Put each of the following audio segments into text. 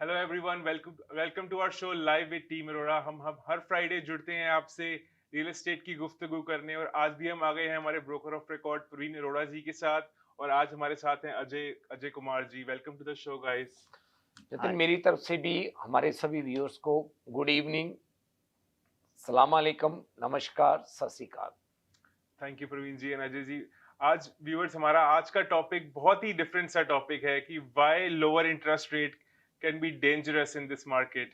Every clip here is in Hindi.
Hello everyone, welcome to our show live with team Arora. हम हर फ्राइडे जुड़ते हैं आपसे रियल एस्टेट की गुफ्तगू करने, और आज भी हम आ गए हैं हमारे broker of record Praveen Arora ji के साथ। और आज हमारे साथ हैं Ajay Ajay Kumar ji. Welcome to the show guys. Jatin, मेरी तरफ से भी हमारे सभी व्यूअर्स को गुड इवनिंग, सलाम अलैकुम, नमस्कार, सत श्री अकाल। Thank you Praveen ji and Ajay ji. आज व्यूअर्स, हमारा आज का टॉपिक बहुत ही डिफरेंट सा टॉपिक है कि why lower interest rate can be dangerous in this market.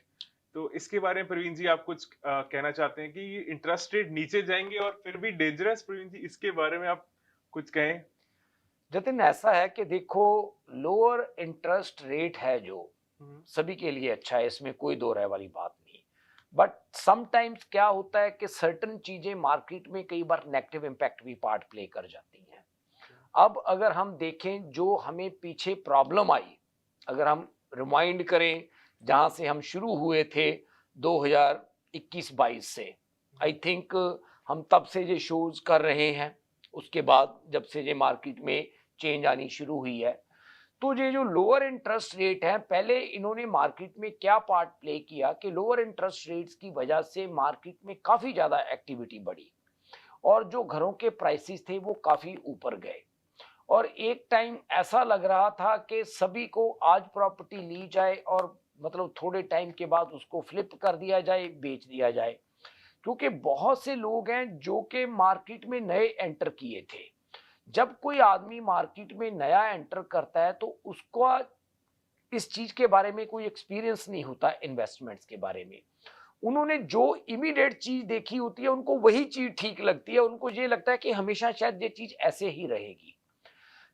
तो इसके बारे में प्रवीण जी आप कुछ कहना चाहते हैं कि इंटरेस्ट रेट नीचे जाएंगे और फिर भी डेंजरस? प्रवीण जी, इसके बारे में आप कुछ कहें। जतिन, ऐसा है कि देखो, लोअर इंटरेस्ट रेट है जो हम्म। सभी के लिए अच्छा है, इसमें कोई दो राय वाली बात नहीं। बट समटाइम्स क्या होता है कि सर्टन चीजें मार्केट में कई बार नेगेटिव इम्पैक्ट भी पार्ट प्ले कर जाती हैं। अब अगर हम देखें जो हमें पीछे प्रॉब्लम आई, अगर हम रिमाइंड करें जहां से हम शुरू हुए थे 2021-22 से, आई थिंक हम तब से ये शोज कर रहे हैं। उसके बाद जब से ये मार्केट में चेंज आनी शुरू हुई है, तो ये जो लोअर इंटरेस्ट रेट है, पहले इन्होंने मार्केट में क्या पार्ट प्ले किया कि लोअर इंटरेस्ट रेट्स की वजह से मार्केट में काफी ज्यादा एक्टिविटी बढ़ी और जो घरों के प्राइसेस थे वो काफी ऊपर गए। और एक टाइम ऐसा लग रहा था कि सभी को आज प्रॉपर्टी ली जाए और मतलब थोड़े टाइम के बाद उसको फ्लिप कर दिया जाए, बेच दिया जाए, क्योंकि बहुत से लोग हैं जो कि मार्केट में नए एंटर किए थे। जब कोई आदमी मार्केट में नया एंटर करता है तो उसको इस चीज के बारे में कोई एक्सपीरियंस नहीं होता, इन्वेस्टमेंट्स के बारे में। उन्होंने जो इमीडिएट चीज देखी होती है उनको वही चीज ठीक लगती है, उनको ये लगता है कि हमेशा शायद ये चीज ऐसे ही रहेगी।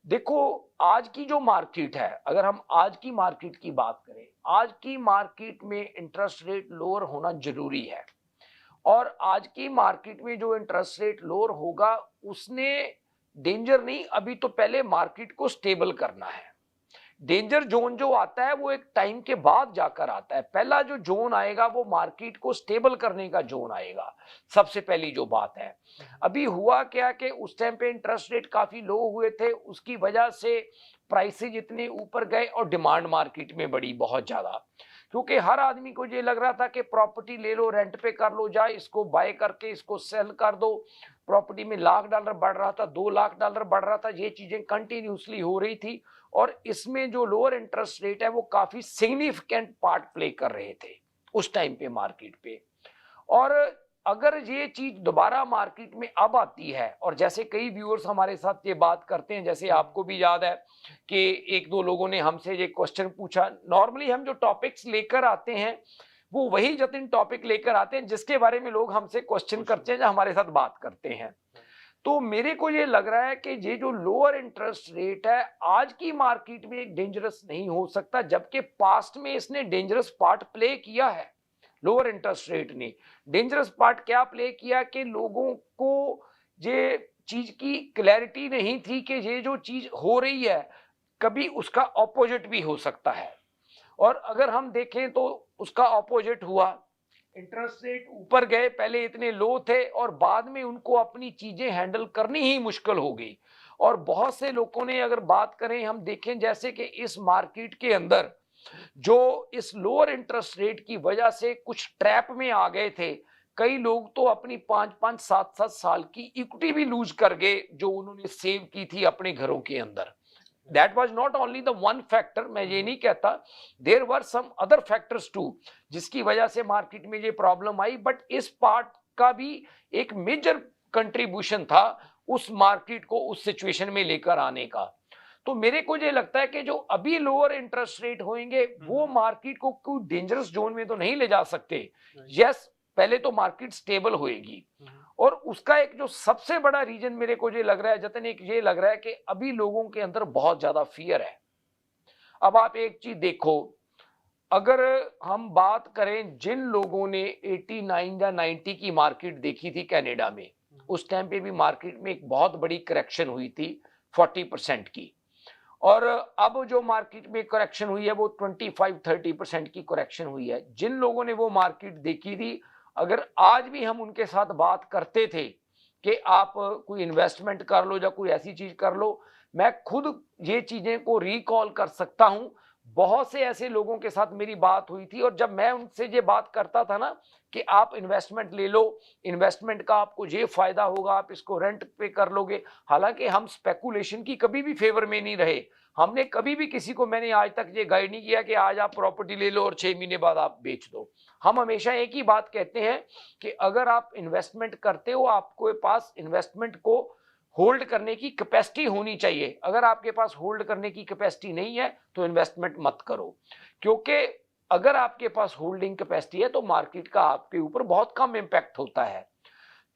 देखो, आज की जो मार्केट है, अगर हम आज की मार्केट की बात करें, आज की मार्केट में इंटरेस्ट रेट लोअर होना जरूरी है। और आज की मार्केट में जो इंटरेस्ट रेट लोअर होगा उसने डेंजर नहीं, अभी तो पहले मार्केट को स्टेबल करना है। डेंजर जोन जो आता है वो एक टाइम के बाद जाकर आता है। पहला जो जोन आएगा वो मार्केट को स्टेबल करने का जोन आएगा, सबसे पहली जो बात है। अभी हुआ क्या कि उस टाइम पे इंटरेस्ट रेट काफी लो हुए थे, उसकी वजह से प्राइसेज इतने ऊपर गए और डिमांड मार्केट में बढ़ी बहुत ज्यादा, क्योंकि हर आदमी को ये लग रहा था कि प्रॉपर्टी ले लो, रेंट पे कर लो, जाए इसको बाय करके इसको सेल कर दो। प्रॉपर्टी में $1,00,000 बढ़ रहा था, $2,00,000 बढ़ रहा था, ये चीजें कंटिन्यूसली हो रही थी। और इसमें जो लोअर इंटरेस्ट रेट है वो काफी सिग्निफिकेंट पार्ट प्ले कर रहे थे उस टाइम पे मार्केट पे। और अगर ये चीज दोबारा मार्केट में अब आती है, और जैसे कई व्यूअर्स हमारे साथ ये बात करते हैं, जैसे आपको भी याद है कि एक दो लोगों ने हमसे ये क्वेश्चन पूछा। नॉर्मली हम जो टॉपिक्स लेकर आते हैं वो वही जतिन टॉपिक लेकर आते हैं जिसके बारे में लोग हमसे क्वेश्चन करते हैं, जो हमारे साथ बात करते हैं। तो मेरे को ये लग रहा है कि ये जो लोअर इंटरेस्ट रेट है आज की मार्केट में डेंजरस नहीं हो सकता, जबकि पास्ट में इसने डेंजरस पार्ट प्ले किया है। लोअर इंटरेस्ट रेट ने डेंजरस पार्ट क्या प्ले किया कि लोगों को ये चीज की क्लैरिटी नहीं थी कि ये जो चीज हो रही है कभी उसका ऑपोजिट भी हो सकता है। और अगर हम देखें तो उसका ऑपोजिट हुआ, इंटरेस्ट रेट ऊपर गए, पहले इतने लो थे और बाद में उनको अपनी चीजें हैंडल करनी ही मुश्किल हो गई। और बहुत से लोगों ने, अगर बात करें हम देखें, जैसे कि इस मार्केट के अंदर जो इस लोअर इंटरेस्ट रेट की वजह से कुछ ट्रैप में आ गए थे, कई लोग तो अपनी 5-5, 7-7 साल की इक्विटी भी लूज कर गए जो उन्होंने सेव की थी अपने घरों के अंदर। That was not only the one factor, मैं ये नहीं कहता, there were some other factors too जिसकी वजह से मार्केट में ये प्रॉब्लम आई। बट इस पार्ट का भी एक मेजर कंट्रीब्यूशन था उस मार्केट को उस सिचुएशन में लेकर आने का। तो मेरे को ये लगता है कि जो अभी लोअर इंटरेस्ट रेट होंगे वो मार्केट को कोई डेंजरस जोन में तो नहीं ले जा सकते। यस, पहले तो मार्केट स्टेबल होएगी। और उसका एक जो सबसे बड़ा रीजन मेरे को ये लग रहा है जतन, एक ये लग रहा है कि अभी लोगों के अंदर बहुत ज्यादा फियर है। अब आप एक चीज देखो, अगर हम बात करें जिन लोगों ने 89 या 90 की मार्केट देखी थी कनाडा में, उस टाइम पे भी मार्केट में एक बहुत बड़ी करेक्शन हुई थी 40% की। और अब जो मार्केट में करेक्शन हुई है वो 25-30% की करेक्शन हुई है। जिन लोगों ने वो मार्केट देखी थी, अगर आज भी हम उनके साथ बात करते थे कि आप कोई इन्वेस्टमेंट कर लो या कोई ऐसी चीज कर लो, मैं खुद ये चीजें को रिकॉल कर सकता हूं। बहुत से ऐसे लोगों के साथ मेरी बात हुई थी, और जब मैं उनसे ये बात करता था ना कि आप इन्वेस्टमेंट ले लो, इन्वेस्टमेंट का आपको ये फायदा होगा, आप इसको रेंट पे कर लोगे। हालांकि हम स्पेकुलेशन की कभी भी फेवर में नहीं रहे। हमने कभी भी किसी को, मैंने आज तक ये गाइड नहीं किया कि आज आप प्रॉपर्टी ले लो और 6 महीने बाद आप बेच दो। हम हमेशा एक ही बात कहते हैं कि अगर आप इन्वेस्टमेंट करते हो, आपके पास इन्वेस्टमेंट को होल्ड करने की कैपेसिटी होनी चाहिए। अगर आपके पास होल्ड करने की कैपेसिटी नहीं है तो इन्वेस्टमेंट मत करो, क्योंकि अगर आपके पास होल्डिंग कैपेसिटी है तो मार्केट का आपके ऊपर बहुत कम इंपैक्ट होता है।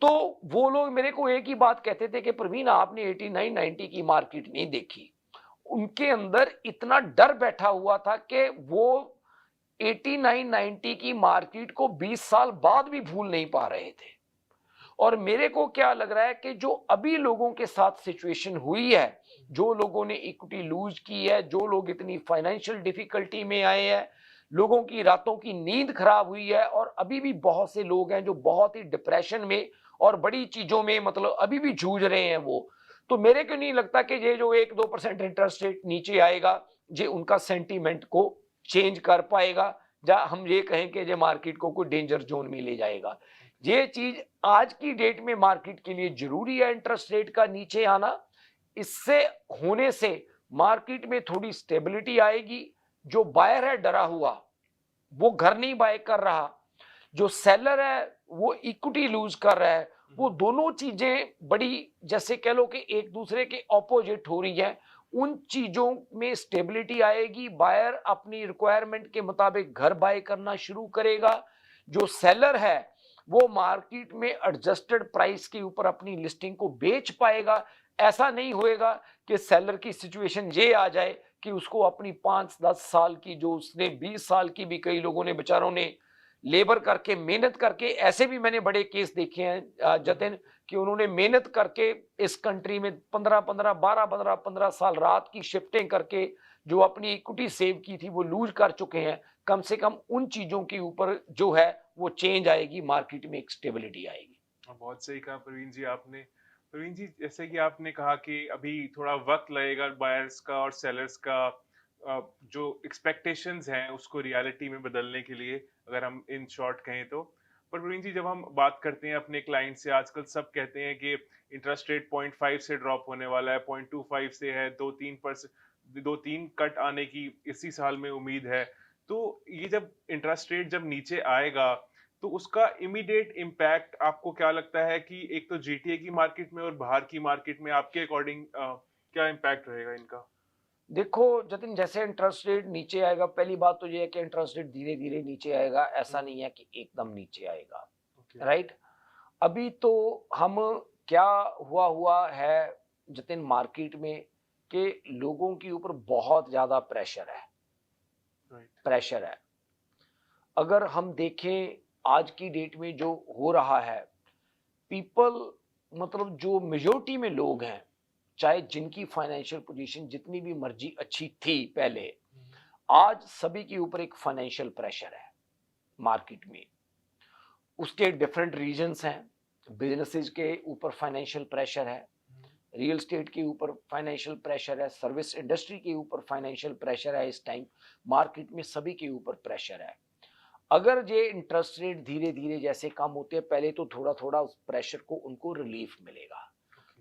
तो वो लोग मेरे को एक ही बात कहते थे कि प्रवीण, आपने 89-90 की मार्केट नहीं देखी। उनके अंदर इतना डर बैठा हुआ था कि वो 89-90 की मार्केट को 20 साल बाद भी भूल नहीं पा रहे थे। और मेरे को क्या लग रहा है कि जो अभी लोगों के साथ सिचुएशन हुई है, जो लोगों ने इक्विटी लूज की है, जो लोग इतनी फाइनेंशियल डिफिकल्टी में आए हैं, लोगों की रातों की नींद खराब हुई है, और अभी भी बहुत से लोग हैं जो बहुत ही डिप्रेशन में और बड़ी चीजों में मतलब अभी भी जूझ रहे हैं वो। तो मेरे को नहीं लगता कि ये जो 1-2% इंटरेस्ट रेट नीचे आएगा, ये उनका सेंटीमेंट को चेंज कर पाएगा, या हम ये कहें कि ये मार्केट को कोई डेंजर जोन में ले जाएगा। ये चीज आज की डेट में मार्केट के लिए जरूरी है, इंटरेस्ट रेट का नीचे आना। इससे होने से मार्केट में थोड़ी स्टेबिलिटी आएगी। जो बायर है डरा हुआ, वो घर नहीं बाय कर रहा, जो सेलर है वो इक्विटी लूज कर रहा है, वो दोनों चीजें बड़ी, जैसे कह लो कि एक दूसरे के ऑपोजिट हो रही है। उन चीजों में स्टेबिलिटी आएगी, बायर अपनी रिक्वायरमेंट के मुताबिक घर बाय करना शुरू करेगा। जो सेलर है वो मार्केट में एडजस्टेड प्राइस के ऊपर अपनी लिस्टिंग को बेच पाएगा। ऐसा नहीं होएगा कि सेलर की सिचुएशन ये आ जाए कि उसको अपनी 5-10 साल की, जो उसने 20 साल की भी कई लोगों ने बेचारों ने लेबर करके मेहनत करके, ऐसे भी मैंने बड़े केस देखे हैं जतिन, कि उन्होंने मेहनत करके इस कंट्री में 15 साल रात की शिफ्टें करके जो अपनी इक्विटी सेव की थी वो लूज कर चुके हैं। कम से कम उन चीजों के ऊपर जो है वो चेंज आएगी, मार्केट में एक स्टेबिलिटी आएगी। बहुत सही कहा प्रवीण जी आपने। प्रवीण जी, जैसे कि आपने कहा कि अभी थोड़ा वक्त लगेगा बायर्स का और सेलर्स का जो एक्सपेक्टेशंस हैं उसको रियलिटी में बदलने के लिए, अगर हम इन शॉर्ट कहें तो। पर प्रवीण जी, जब हम बात करते हैं अपने क्लाइंट से, आजकल सब कहते हैं कि इंटरेस्ट रेट 0.5 से ड्रॉप होने वाला है, 0.25 से है, 2-3 कट आने की इसी साल में उम्मीद है। तो ये जब इंटरेस्ट रेट जब नीचे आएगा तो उसका इमीडिएट इम्पैक्ट आपको क्या लगता है कि एक तो जीटीए की मार्केट में और बाहर की मार्केट में आपके अकॉर्डिंग क्या इम्पैक्ट रहेगा इनका? देखो जतिन, जैसे इंटरेस्ट रेट नीचे आएगा, पहली बात तो ये है कि इंटरेस्ट रेट धीरे धीरे नीचे आएगा, ऐसा नहीं है कि एकदम नीचे आएगा। राइट। अभी तो हम, क्या हुआ है जतिन मार्केट में, कि लोगों के ऊपर बहुत ज्यादा प्रेशर है। प्रेशर है। अगर हम देखें आज की डेट में जो हो रहा है, पीपल, मतलब जो मेजोरिटी में लोग हैं, चाहे जिनकी फाइनेंशियल पोजीशन जितनी भी मर्जी अच्छी थी पहले, आज सभी के ऊपर एक फाइनेंशियल प्रेशर है मार्केट में। उसके डिफरेंट रीजंस हैं। बिजनेसेस के ऊपर फाइनेंशियल प्रेशर है, रियल स्टेट के ऊपर फाइनेंशियल प्रेशर है, सर्विस इंडस्ट्री के ऊपर फाइनेंशियल प्रेशर है। इस टाइम मार्केट में सभी के ऊपर प्रेशर है। अगर ये इंटरेस्ट रेट धीरे धीरे जैसे कम होते हैं, पहले तो थोड़ा थोड़ा उस प्रेशर को उनको रिलीफ मिलेगा,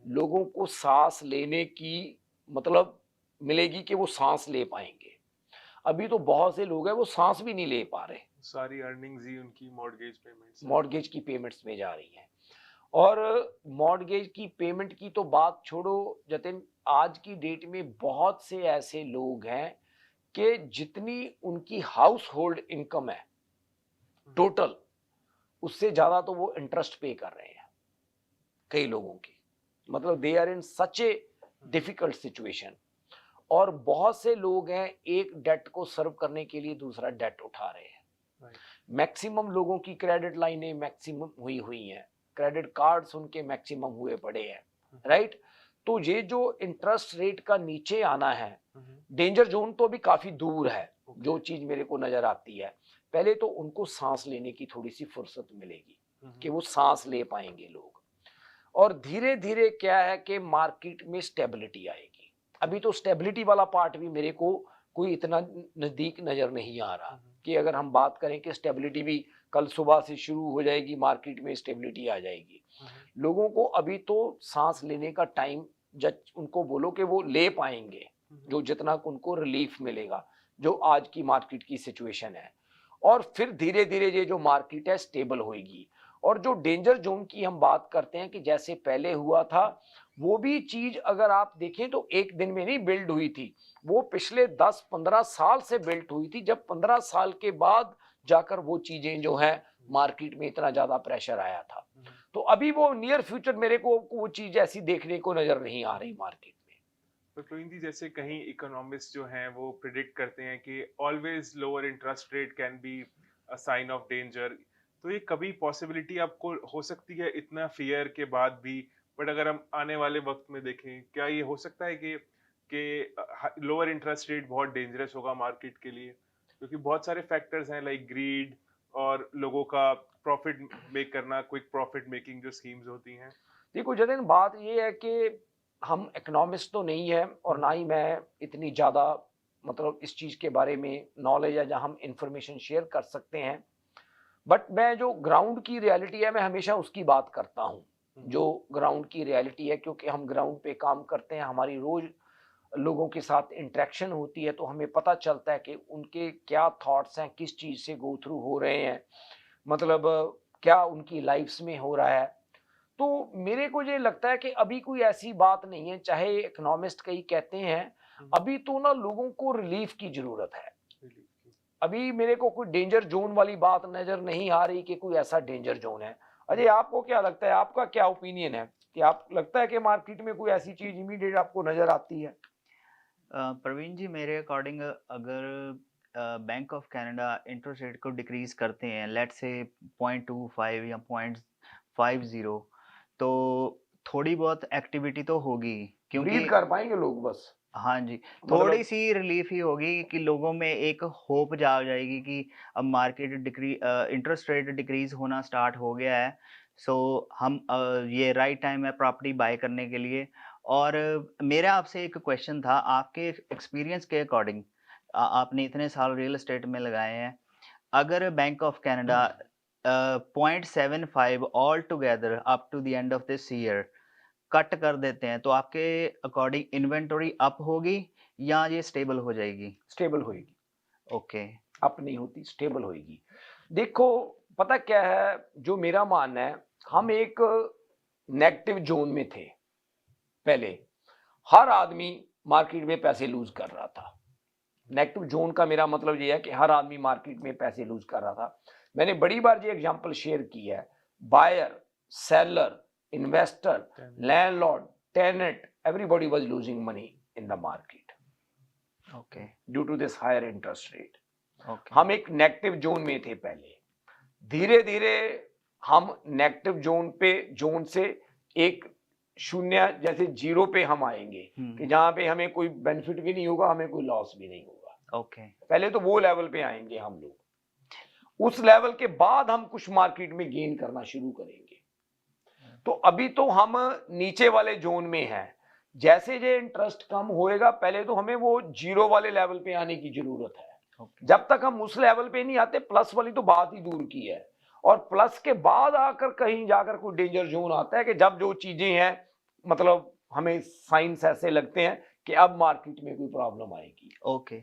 लोगों को सांस लेने की मतलब मिलेगी कि वो सांस ले पाएंगे। अभी तो बहुत से लोग हैं वो सांस भी नहीं ले पा रहे, सारी अर्निंग्स ही उनकी मॉर्गेज की पेमेंट्स में जा रही हैं। और मॉर्गेज की पेमेंट की तो बात छोड़ो जतिन, आज की डेट में बहुत से ऐसे लोग हैं कि जितनी उनकी हाउस होल्ड इनकम है टोटल, उससे ज्यादा तो वो इंटरेस्ट पे कर रहे हैं कई लोगों की। मतलब they are in such a difficult situation. और बहुत से लोग हैं एक डेट को सर्व करने के लिए दूसरा डेट उठा रहे हैं। मैक्सिमम लोगों की क्रेडिट लाइनें मैक्सिमम हुई हैं, क्रेडिट कार्ड्स उनके मैक्सिमम हुए पड़े हैं। राइट। तो ये जो इंटरेस्ट रेट का नीचे आना है, डेंजर जोन तो अभी काफी दूर है। जो चीज मेरे को नजर आती है, पहले तो उनको सांस लेने की थोड़ी सी फुर्सत मिलेगी कि वो सांस ले पाएंगे लोग। और धीरे धीरे क्या है कि मार्केट में स्टेबिलिटी आएगी। अभी तो स्टेबिलिटी वाला पार्ट भी मेरे को कोई इतना नज़दीक नज़र नहीं आ रहा कि अगर हम बात करें कि स्टेबिलिटी भी कल सुबह से शुरू हो जाएगी, मार्केट में स्टेबिलिटी आ जाएगी। लोगों को अभी तो सांस लेने का टाइम, जब उनको बोलो कि वो ले पाएंगे जो जितना उनको रिलीफ मिलेगा जो आज की मार्केट की सिचुएशन है, और फिर धीरे धीरे ये जो मार्केट है स्टेबल होगी। और जो डेंजर जोन की हम बात करते हैं कि जैसे पहले हुआ था, वो भी चीज अगर आप देखें तो एक दिन में नहीं बिल्ड हुई थी, वो पिछले 10-15 साल से बिल्ड हुई थी, जब 15 साल के बाद जाकर वो चीजें जो है मार्केट में इतना ज्यादा प्रेशर आया था। तो अभी वो नियर फ्यूचर मेरे को वो चीज ऐसी देखने को नजर नहीं आ रही मार्केट में। तो प्रवीण जी, जैसे कहीं इकोनॉमिस्ट जो हैं वो प्रिडिक्ट करते हैं कि always lower interest rate can be a sign of danger, तो ये कभी पॉसिबिलिटी आपको हो सकती है इतना फियर के बाद भी? बट अगर हम आने वाले वक्त में देखें, क्या ये हो सकता है कि लोअर इंटरेस्ट रेट बहुत डेंजरस होगा मार्केट के लिए? क्योंकि बहुत सारे फैक्टर्स हैं लाइक ग्रीड और लोगों का प्रॉफिट मेक करना, क्विक प्रॉफिट मेकिंग जो स्कीम्स होती हैं। देखो जतिन, बात ये है कि हम इकोनॉमिस्ट तो नहीं है और ना ही मैं इतनी ज़्यादा मतलब इस चीज़ के बारे में नॉलेज है जहाँ हम इंफॉर्मेशन शेयर कर सकते हैं। बट मैं जो ग्राउंड की रियलिटी है मैं हमेशा उसकी बात करता हूँ, जो ग्राउंड की रियलिटी है, क्योंकि हम ग्राउंड पे काम करते हैं, हमारी रोज लोगों के साथ इंटरेक्शन होती है, तो हमें पता चलता है कि उनके क्या थॉट्स हैं, किस चीज़ से गो थ्रू हो रहे हैं, मतलब क्या उनकी लाइफ्स में हो रहा है। तो मेरे को ये लगता है कि अभी कोई ऐसी बात नहीं है, चाहे इकोनॉमिस्ट कई कहते हैं, अभी तो ना लोगों को रिलीफ की जरूरत है। अभी मेरे को कोई डेंजर जोन वाली बात नजर नहीं आ रही कि कोई ऐसा डेंजर जोन है। अजय, आपको क्या लगता है, आपका क्या ओपिनियन है, कि आप लगता है कि मार्केट में कोई ऐसी चीज इमीडिएट आपको नजर आती है? प्रवीण जी, मेरे अकॉर्डिंग अगर bank of Canada interest rate को डिक्रीज करते हैं, लेट्स से 0.25 या 0.50, तो थोड़ी बहुत एक्टिविटी तो होगी, क्योंकि ब्रीथ कर पाएंगे लोग बस, हाँ जी, मतलब थोड़ी सी रिलीफ ही होगी कि लोगों में एक होप जाग जाएगी कि अब मार्केट इंटरेस्ट रेट डिक्रीज होना स्टार्ट हो गया है, सो हम ये राइट टाइम है प्रॉपर्टी बाय करने के लिए। और मेरा आपसे एक क्वेश्चन था, आपके एक्सपीरियंस के अकॉर्डिंग, आपने इतने साल रियल एस्टेट में लगाए हैं, अगर bank of Canada 0.75 all together up to the end of this year cut कर देते हैं, तो आपके अकॉर्डिंग इन्वेंटरी अप होगी या ये स्टेबल हो जाएगी? स्टेबल होएगी। ओके। अप नहीं होती, स्टेबल होएगी। देखो पता क्या है, जो मेरा मानना है, हम एक नेगेटिव जोन में थे पहले, हर आदमी मार्केट में पैसे लूज कर रहा था। नेगेटिव जोन का मेरा मतलब ये है कि हर आदमी मार्केट में पैसे लूज कर रहा था। मैंने बड़ी बार ये एग्जांपल शेयर की है, buyer, seller, investor, landlord, tenant, everybody was losing money in the market okay. Due to this higher interest rate. Okay. हम एक नेगेटिव जोन में थे पहले, धीरे धीरे हम नेगेटिव जोन से एक शून्य जैसे जीरो पे हम आएंगे, कि जहां पे हमें कोई बेनिफिट भी नहीं होगा, हमें कोई लॉस भी नहीं होगा। ओके। पहले तो वो लेवल पे आएंगे हम लोग, उस लेवल के बाद हम कुछ मार्केट में गेन करना शुरू करेंगे। तो अभी तो हम नीचे वाले जोन में हैं, जैसे जो इंटरेस्ट कम होएगा, पहले तो हमें वो जीरो वाले लेवल पे आने की जरूरत है। जब तक हम उस लेवल पे नहीं आते, प्लस वाली तो बात ही दूर की है, और प्लस के बाद आकर कहीं जाकर कोई डेंजर जोन आता है कि जब जो चीजें हैं, मतलब हमें साइंस ऐसे लगते हैं कि अब मार्केट में कोई प्रॉब्लम आएगी। ओके,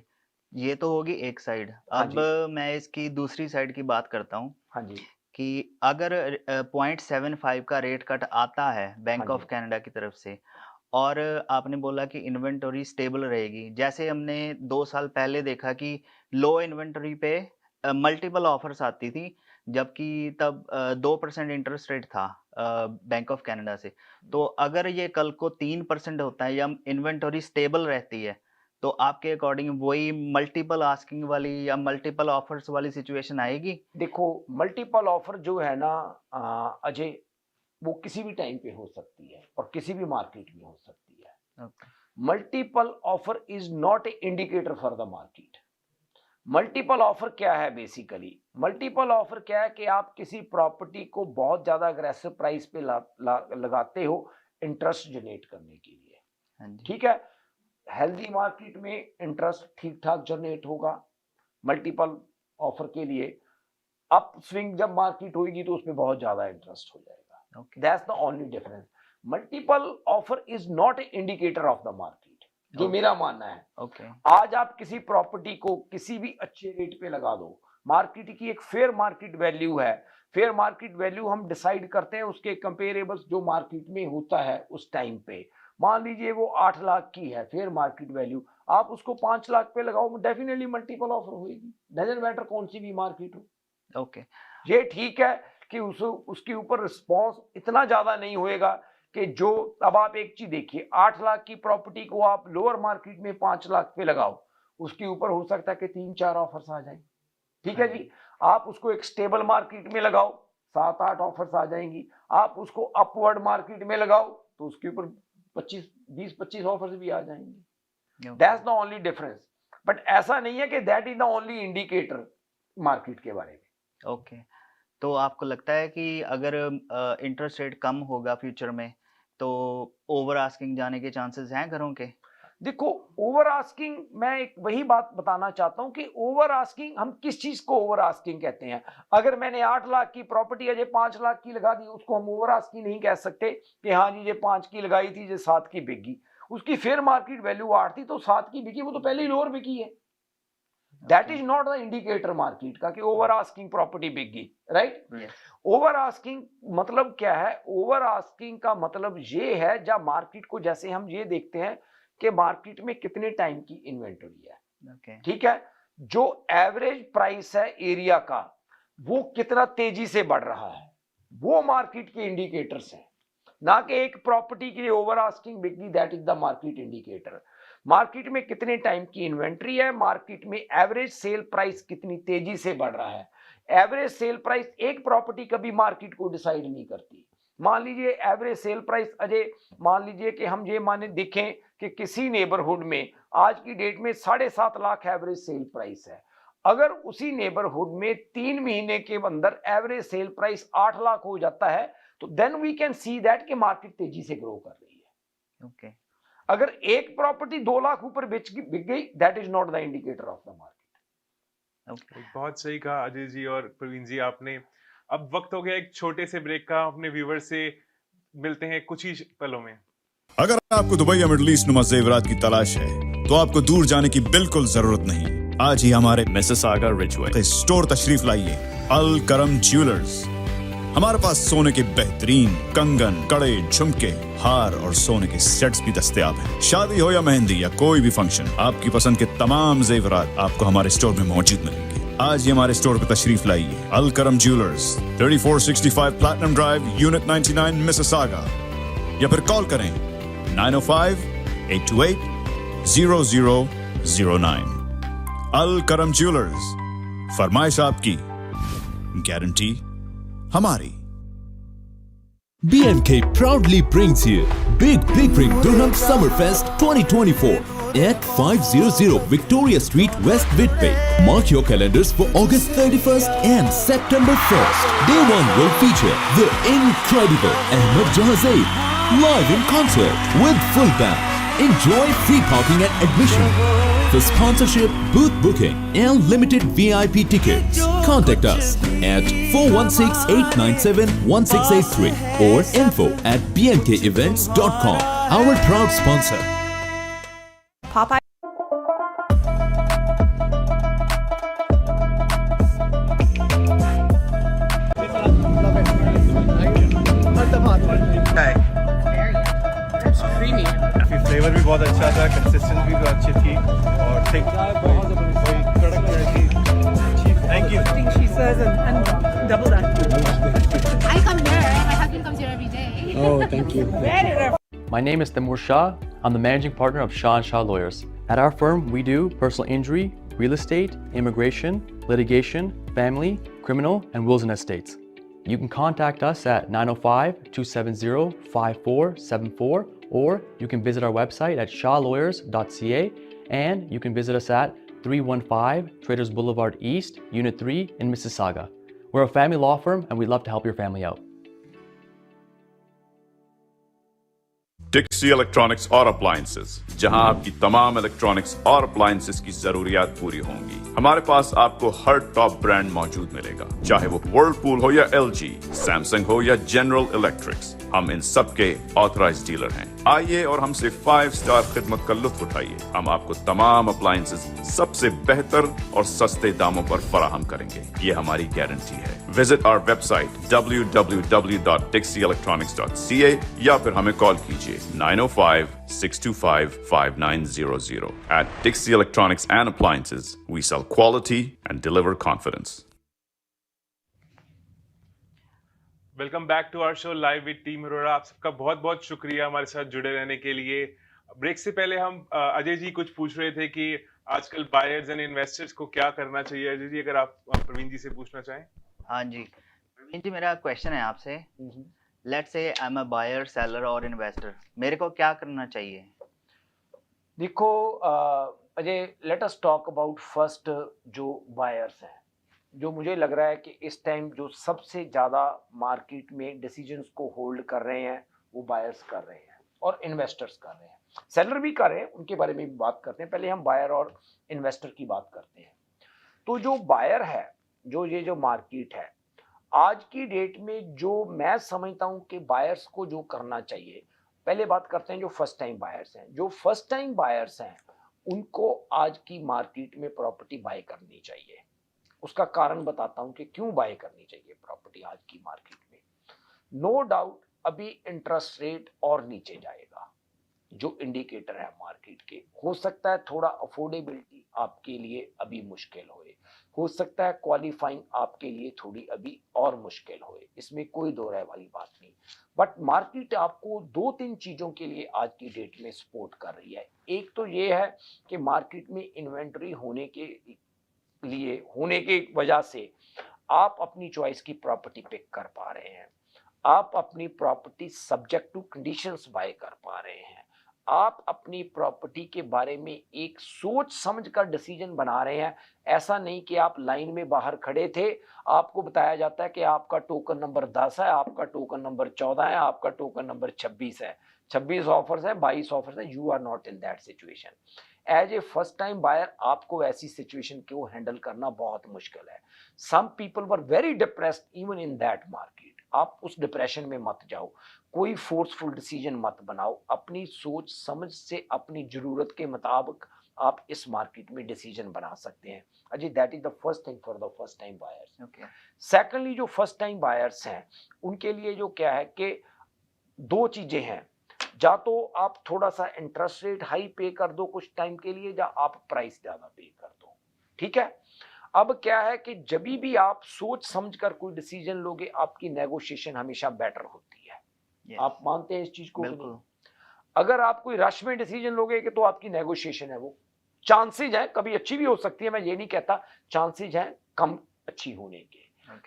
ये तो होगी एक साइड। हाँ अब जी। मैं इसकी दूसरी साइड की बात करता हूँ हाँ जी। कि अगर 0.75 का रेट कट आता है हाँ बैंक ऑफ जी। कनाडा की तरफ से, और आपने बोला कि इन्वेंटरी स्टेबल रहेगी, जैसे हमने 2 साल पहले देखा कि लो इन्वेंटरी पे मल्टीपल ऑफर्स आती थी, जबकि तब 2% इंटरेस्ट रेट था बैंक ऑफ कनाडा से। तो अगर ये कल को 3% होता है या इन्वेंटरी स्टेबल रहती है, तो आपके अकॉर्डिंग वही मल्टीपल आस्किंग वाली या मल्टीपल ऑफर्स वाली सिचुएशन आएगी? देखो मल्टीपल ऑफर जो है ना अजय, वो किसी भी टाइम पे हो सकती है और किसी भी मार्केट में हो सकती है। Multiple offer is not a indicator for the market. Multiple offer क्या है बेसिकली? मल्टीपल ऑफर क्या है कि आप किसी प्रॉपर्टी को बहुत ज्यादा अग्रेसिव प्राइस पे लगाते हो इंटरेस्ट जनरेट करने के लिए। हाँ जी। ठीक है, हेल्दी मार्केट में इंटरेस्ट ठीक ठाक जनरेट होगा मल्टीपल ऑफर के लिए। अप स्विंग जब मार्केट होगी तो उसमें बहुत ज्यादा इंटरेस्ट हो जाएगा। That's the only difference. Multiple offer is not a indicator of the market, जो मेरा मानना है। आज आप किसी प्रॉपर्टी को किसी भी अच्छे रेट पे लगा दो, मार्केट की एक फेयर मार्केट वैल्यू है। फेयर मार्केट वैल्यू हम डिसाइड करते हैं उसके कंपेरेबल्स जो मार्केट में होता है उस टाइम पे। मान लीजिए वो 8 लाख की है फेयर मार्केट वैल्यू, आप उसको 5 लाख पे लगाओ, डेफिनेटली मल्टीपल ऑफर होगी, डजंट मैटर कौन सी भी मार्केट हो। ये ठीक है कि उसके ऊपर रिस्पॉन्स इतना ज्यादा नहीं होएगा कि जो, अब आप एक चीज देखिए, 8 लाख की प्रॉपर्टी को आप लोअर मार्केट में 5 लाख पे लगाओ, उसके ऊपर हो सकता है कि 3-4 ऑफर्स आ जाए। ठीक है जी। आप उसको एक स्टेबल मार्केट में लगाओ, 7-8 ऑफर्स आ जाएंगी। आप उसको अपवर्ड मार्केट में लगाओ तो उसके ऊपर 20-25 ऑफर्स भी आ जाएंगे। That's the only difference. But ऐसा नहीं है कि that is the only indicator market के बारे में। तो आपको लगता है कि अगर इंटरेस्ट रेट कम होगा फ्यूचर में तो ओवर आस्किंग जाने के चांसेस हैं घरों के? देखो, ओवर आस्किंग, मैं एक वही बात बताना चाहता हूं कि ओवर आस्किंग, हम किस चीज को ओवर आस्किंग कहते हैं। अगर मैंने 8 लाख की प्रॉपर्टी अजय 5 लाख की लगा दी, उसको हम ओवर आस्किंग नहीं कह सकते कि हाँ जी ये 5 की लगाई थी, ये 7 की बिकी। उसकी फेयर मार्केट वैल्यू 8 थी तो 7 की बिकी, वो तो पहले ही लोअर बिकी है। That is not the indicator market का कि ओवर आस्किंग प्रॉपर्टी बिक गई, राइट। ओवर आस्किंग मतलब क्या है? ओवर आस्किंग का मतलब ये है जब मार्केट को, जैसे हम ये देखते हैं कि मार्केट में कितने टाइम की इन्वेंटरी है। ठीक है, जो एवरेज प्राइस है एरिया का वो कितना तेजी से बढ़ रहा है, वो मार्केट के इंडिकेटर्स हैं, ना कि एक प्रॉपर्टी के लिए ओवर आस्किंग बिक्री। That is the market indicator. Market में कितने टाइम की इन्वेंट्री है, मार्केट में एवरेज सेल प्राइस कितनी तेजी से बढ़ रहा है। एवरेज सेल प्राइस एक प्रॉपर्टी कभी मार्केट को डिसाइड नहीं करती। मान लीजिए एवरेज सेल प्राइस अजय, मान लीजिए कि हम ये माने देखें कि किसी नेबरहुड में आज की डेट में 7.5 लाख एवरेज सेल प्राइस है। अगर उसी नेबरहुड में 3 महीने के अंदर एवरेज सेल प्राइस 8 लाख हो जाता है तो then we can see that कि मार्केट तेजी से ग्रो कर रही है। अगर एक प्रॉपर्टी 2 लाख ऊपर बिक गई, that is not the indicator of the market. बहुत सही कहा अजय जी और प्रवीण जी आपने। अब वक्त हो गया एक छोटे से ब्रेक का, अपने व्यूवर्स से मिलते हैं कुछ ही पलों में। अगर आपको दुबई या मिडिल ईस्ट नुमा ज़ेवरात की तलाश है तो आपको दूर जाने की बिल्कुल जरूरत नहीं। आज ही हमारे मिसिसागा रिजवे स्टोर तशरीफ लाइए, अल करम ज्वेलर्स। हमारे पास सोने के बेहतरीन कंगन, कड़े, झुमके, हार और सोने के सेट्स भी दस्तयाब हैं। शादी हो या मेहंदी या कोई भी फंक्शन, आपकी पसंद के तमाम जेवरात आपको हमारे स्टोर में मौजूद मिलेंगे। आज ही हमारे स्टोर पर तशरीफ लाइए, अल करम jewellers, 3465 platinum drive, unit 99, Mississauga, या फिर कॉल करें 905-828-0009। अल करम ज्वेलर्स, फरमाइश आपकी, गारंटी हमारी। BNK proudly brings you Big Ring Durham Summerfest 2024 at 500 Victoria Street, West Whitby. Mark your calendars for August 31st and September 1st. Day 1 will feature the incredible Ahmed Jahazaid live in concert with full band. Enjoy free parking and admission. For sponsorship, booth booking and limited VIP tickets, contact us at 416-897-1683 or info@bnkevents.com. Our proud sponsor. Popeye. Flavour भी बहुत अच्छा था, कंसिस्टेंसी भी बहुत अच्छी थी और thank you. She says and double that. I come here. My husband comes here every day. Oh, thank you. My name is Timur Shah. I'm the managing partner of Shah & Shah Lawyers. At our firm, we do personal injury, real estate, immigration, litigation, family, criminal, and wills and estates. You can contact us at 905-270-5474, or you can visit our website at shawlawyers.ca, and you can visit us at 315 Traders Boulevard East, Unit 3 in Mississauga. We're a family law firm and we'd love to help your family out. डिक्सी इलेक्ट्रॉनिक्स और अप्लायंसेस, जहां आपकी तमाम इलेक्ट्रॉनिक्स और अप्लायंसेस की जरूरियात पूरी होंगी। हमारे पास आपको हर टॉप ब्रांड मौजूद मिलेगा, चाहे वो व्हर्लपूल हो या एलजी, सैमसंग हो या जनरल इलेक्ट्रिक्स। हम इन सब के ऑथराइज्ड डीलर हैं। आइए और हमसे 5 स्टार खिदमत का लुत्फ उठाइए। हम आपको तमाम अप्लायंसेस सबसे बेहतर और सस्ते दामों पर फराहम करेंगे, ये हमारी गारंटी है। विजिट आवर वेबसाइट www.dixieelectronics.ca या फिर हमें कॉल कीजिए 905-625-5900. At Dixie Electronics and Appliances, we sell quality and deliver confidence. Welcome back to our show live with team Arora. आप सबका बहुत बहुत शुक्रिया हमारे साथ जुड़े रहने के लिए। ब्रेक से पहले हम अजय जी कुछ पूछ रहे थे कि आजकल बायर्स एंड इन्वेस्टर्स को क्या करना चाहिए। अजय जी, अगर आप प्रवीण जी से पूछना चाहें। हाँ जी प्रवीण जी, मेरा क्वेश्चन है आपसे। Let's say I am a buyer, seller और इन्वेस्टर, मेरे को क्या करना चाहिए? देखो Ajay, let us talk about first जो बायर्स हैं। जो मुझे लग रहा है कि इस टाइम जो सबसे ज़्यादा मार्केट में डिसीजंस को होल्ड कर रहे हैं वो बायर्स कर रहे हैं और इन्वेस्टर्स कर रहे हैं। सेलर भी कर रहे हैं, उनके बारे में भी बात करते हैं। पहले हम बायर और इन्वेस्टर की बात करते हैं। तो जो बायर है, जो मार्केट है आज की डेट में, जो मैं समझता हूँ कि बायर्स को जो करना चाहिए, पहले बात करते हैं जो फर्स्ट टाइम बायर्स हैं। जो फर्स्ट टाइम बायर्स हैं उनको आज की मार्केट में प्रॉपर्टी बाय करनी चाहिए। उसका कारण बताता हूं कि क्यों बाय करनी चाहिए प्रॉपर्टी आज की मार्केट में। नो डाउट अभी इंटरेस्ट रेट और नीचे जाएगा, जो इंडिकेटर है मार्केट के। हो सकता है थोड़ा अफोर्डेबिलिटी आपके लिए अभी मुश्किल हो सकता है क्वालिफाइंग आपके लिए थोड़ी अभी और मुश्किल होए, इसमें कोई दो राय वाली बात नहीं। बट मार्केट आपको 2-3 चीजों के लिए आज की डेट में सपोर्ट कर रही है। एक तो ये है कि मार्केट में इन्वेंट्री होने की वजह से आप अपनी चॉइस की प्रॉपर्टी पिक कर पा रहे हैं। आप अपनी property subject to conditions buy कर पा रहे हैं। आप अपनी प्रॉपर्टी के बारे में एक सोच समझ कर डिसीजन बना रहे हैं। ऐसा नहीं कि आप लाइन में बाहर खड़े थे, आपको बताया जाता है कि आपका टोकन नंबर 10 है, आपका टोकन नंबर 14 है, आपका टोकन नंबर 26 है, 26 ऑफर्स है, 22 ऑफर्स है। You are not in that situation. As a first time buyer आपको ऐसी सिचुएशन को हैंडल करना बहुत मुश्किल है। Some people were very depressed even in that market. आप उस डिप्रेशन में मत जाओ, कोई फोर्सफुल डिसीजन मत बनाओ। अपनी सोच समझ से अपनी जरूरत के मुताबिक आप इस मार्केट में डिसीजन बना सकते हैं। Ajay, that is the first thing for the first time buyers. Secondly, जो फर्स्ट टाइम बायर्स हैं उनके लिए जो क्या है कि 2 चीजें हैं। या तो आप थोड़ा सा इंटरेस्ट रेट हाई पे कर दो कुछ टाइम के लिए, या आप प्राइस ज्यादा पे कर दो। ठीक है। अब क्या है कि जब भी आप सोच समझकर कोई डिसीजन लोगे, आपकी नेगोशिएशन हमेशा बेटर होती है। आप मानते हैं इस चीज को? बिल्कुल। अगर आप कोई रश में डिसीजन लोगे कि तो आपकी नेगोशिएशन है वो चांसेज है, कभी अच्छी भी हो सकती है, मैं ये नहीं कहता, चांसेज हैं कम अच्छी होने के।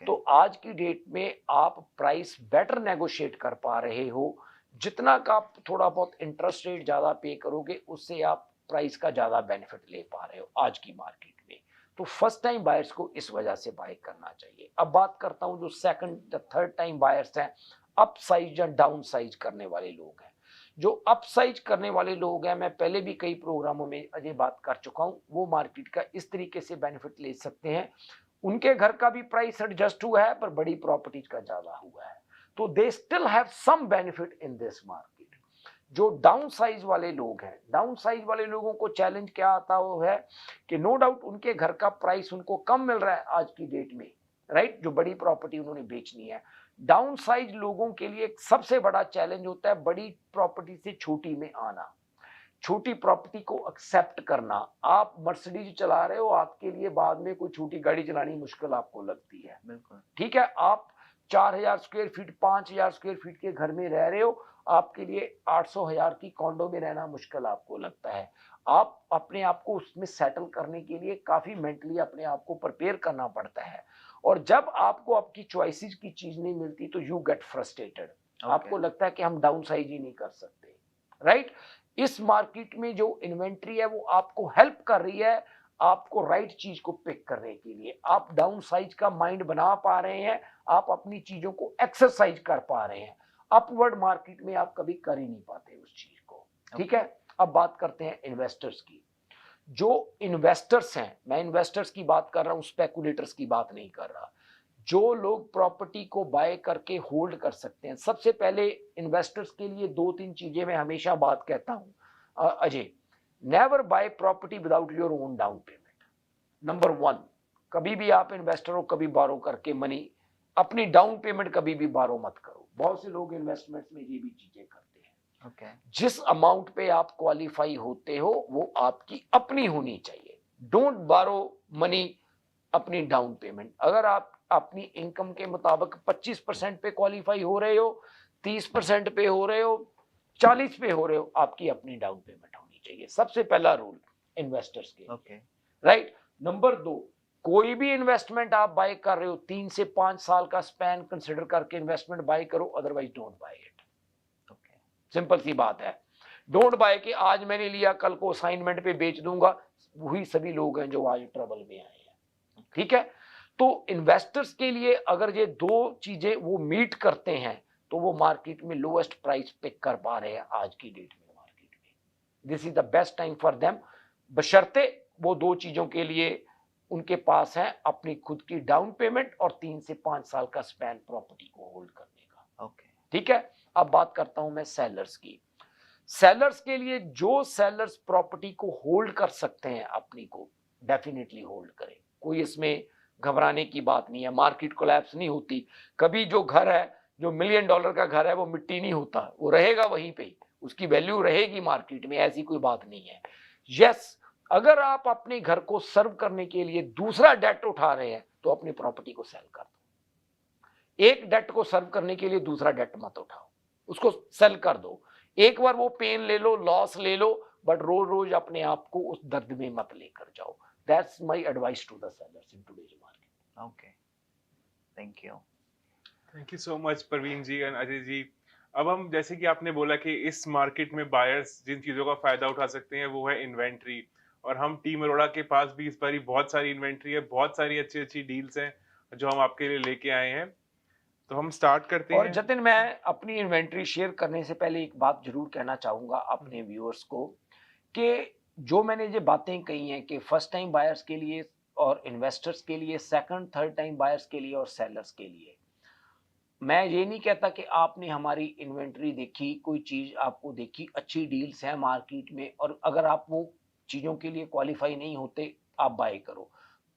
तो आज की डेट में आप प्राइस बेटर नेगोशिएट कर पा रहे हो। जितना का आप थोड़ा बहुत इंटरेस्ट रेट ज्यादा पे करोगे, उससे आप प्राइस का ज्यादा बेनिफिट ले पा रहे हो आज की मार्केट में। तो फर्स्ट टाइम बायर्स को इस वजह से बाय करना चाहिए। अब बात करता हूं जो सेकंड थर्ड टाइम बायर्स हैं, अप साइज या डाउन साइज करने वाले लोग हैं। जो अप साइज करने वाले लोग हैं, मैं पहले भी कई प्रोग्रामों में अजय बात कर चुका हूं, वो मार्केट का इस तरीके से बेनिफिट ले सकते हैं। उनके घर का भी प्राइस एडजस्ट हुआ है पर बड़ी प्रॉपर्टीज का ज्यादा हुआ है, तो they still have some benefit in this market. जो डाउन साइज वाले लोग हैं, डाउन साइज वाले लोगों को चैलेंज क्या आता है कि नो डाउट उनके घर का प्राइस उनको कम मिल रहा है आज की डेट में, राइट, जो बड़ी प्रॉपर्टी उन्होंने बेचनी है। डाउन साइज लोगों के लिए एक सबसे बड़ा चैलेंज होता है बड़ी प्रॉपर्टी से छोटी में आना, छोटी प्रॉपर्टी को एक्सेप्ट करना। आप मर्सिडीज चला रहे हो, आपके लिए बाद में कोई छोटी गाड़ी चलानी मुश्किल आपको लगती है। बिल्कुल ठीक है। आप 4000 स्क्वायर फीट 5000 स्क्वायर फीट के घर में रह रहे हो, आपके लिए 800,000 की कॉन्डो में रहना मुश्किल आपको लगता है। आप अपने आप को उसमें सेटल करने के लिए काफी मेंटली अपने आप को प्रिपेयर करना पड़ता है। और जब आपको आपकी चॉइसेस की चीज नहीं मिलती तो यू गेट फ्रस्ट्रेटेड। आपको लगता है कि हम डाउन साइज ही नहीं कर सकते, राइट। इस मार्केट में जो इन्वेंट्री है वो आपको हेल्प कर रही है आपको राइट चीज को पिक करने के लिए। आप डाउन साइज का माइंड बना पा रहे हैं, आप अपनी चीजों को एक्सरसाइज कर पा रहे हैं। अपवर्ड मार्केट में आप कभी कर ही नहीं पाते उस चीज को। ठीक है, अब बात करते हैं इन्वेस्टर्स की। जो इन्वेस्टर्स हैं, मैं इन्वेस्टर्स की बात कर रहा हूं, स्पेकुलेटर्स की बात नहीं कर रहा। जो लोग प्रॉपर्टी को बाय करके होल्ड कर सकते हैं, सबसे पहले इन्वेस्टर्स के लिए 2-3 चीजें मैं हमेशा बात कहता हूं Ajay. Never buy property without your own down payment. Number 1, कभी भी आप इन्वेस्टर हो, कभी बारो करके मनी, अपनी डाउन पेमेंट कभी भी बारो मत करो। बहुत से लोग इन्वेस्टमेंट्स में ये भी चीजें करते हैं। जिस अमाउंट पे आप क्वालिफाई होते हो वो आपकी अपनी होनी चाहिए। डोंट बारो मनी अपनी डाउन पेमेंट। अगर आप अपनी इनकम के मुताबिक 25% पे क्वालिफाई हो रहे हो, 30% पे हो रहे हो, 40 पे हो रहे हो, आपकी अपनी डाउन पेमेंट होनी चाहिए। सबसे पहला रूल इन्वेस्टर्स के, राइट। नंबर 2, कोई भी इन्वेस्टमेंट आप बाय कर रहे हो 3 से 5 साल का स्पैन कंसिडर करके इन्वेस्टमेंट बाय करो, otherwise don't buy it. Simple सी बात है, डोंट बाय कि आज मैंने लिया कल को असाइनमेंट पे बेच दूंगा। वही सभी लोग हैं जो आज ट्रबल में आए हैं। ठीक है, तो इन्वेस्टर्स के लिए अगर ये 2 चीजें वो मीट करते हैं तो वो मार्केट में लोएस्ट प्राइस पिक कर पा रहे हैं आज की डेट में मार्केट में। This is the best time for them, बशर्ते वो 2 चीजों के लिए उनके पास है अपनी खुद की डाउन पेमेंट और 3 से 5 साल का स्पैन प्रॉपर्टी को होल्ड करने का। ठीक है, अब बात करता हूं मैं सेलर्स की। सेलर्स के लिए जो सेलर्स प्रॉपर्टी को होल्ड कर सकते हैं अपनी को, डेफिनेटली होल्ड करें। कोई इसमें घबराने की बात नहीं है। मार्केट कोलैप्स नहीं होती कभी। जो घर है, जो $1 मिलियन का घर है, वो मिट्टी नहीं होता, वो रहेगा वहीं पे, उसकी वैल्यू रहेगी मार्केट में, ऐसी कोई बात नहीं है। यस, अगर आप अपने घर को सर्व करने के लिए दूसरा डेट उठा रहे हैं तो अपनी प्रॉपर्टी को सेल कर दो। एक डेट को सर्व करने के लिए दूसरा डेट मत उठाओ, उसको सेल कर दो। एक बार वो पेन ले लो, लॉस ले लो, बट रोज रोज अपने आप को उस दर्द में मत लेकर जाओ। That's my advice to the sellers in today's market. Okay, thank you so much Parveen ji and Ajay ji. अब हम, जैसे कि आपने बोला कि इस मार्केट में बायर्स जिन चीजों का फायदा उठा सकते हैं वो है इन्वेंट्री, और हम टीम अरोड़ा के पास भी इस बारी बहुत सारी इन्वेंट्री है, बहुत सारी अच्छी अच्छी डील्स हैं जो हम आपके लिए लेके आए हैं। तो हम स्टार्ट करते हैं। और जतिन, मैं अपनी इन्वेंट्री शेयर करने से पहले एक बात जरूर कहना चाहूंगा अपने व्यूअर्स को कि जो मैंने ये बातें कही हैं कि फर्स्ट टाइम बायर्स के लिए और इन्वेस्टर्स के लिए, सेकंड थर्ड टाइम बायर्स के लिए और सेलर्स के लिए, मैं ये नहीं कहता कि आपने हमारी इन्वेंट्री देखी, कोई चीज आपको देखी, अच्छी डील्स है मार्केट में, और अगर आप वो चीजों के लिए क्वालिफाई नहीं होते आप बाय करो।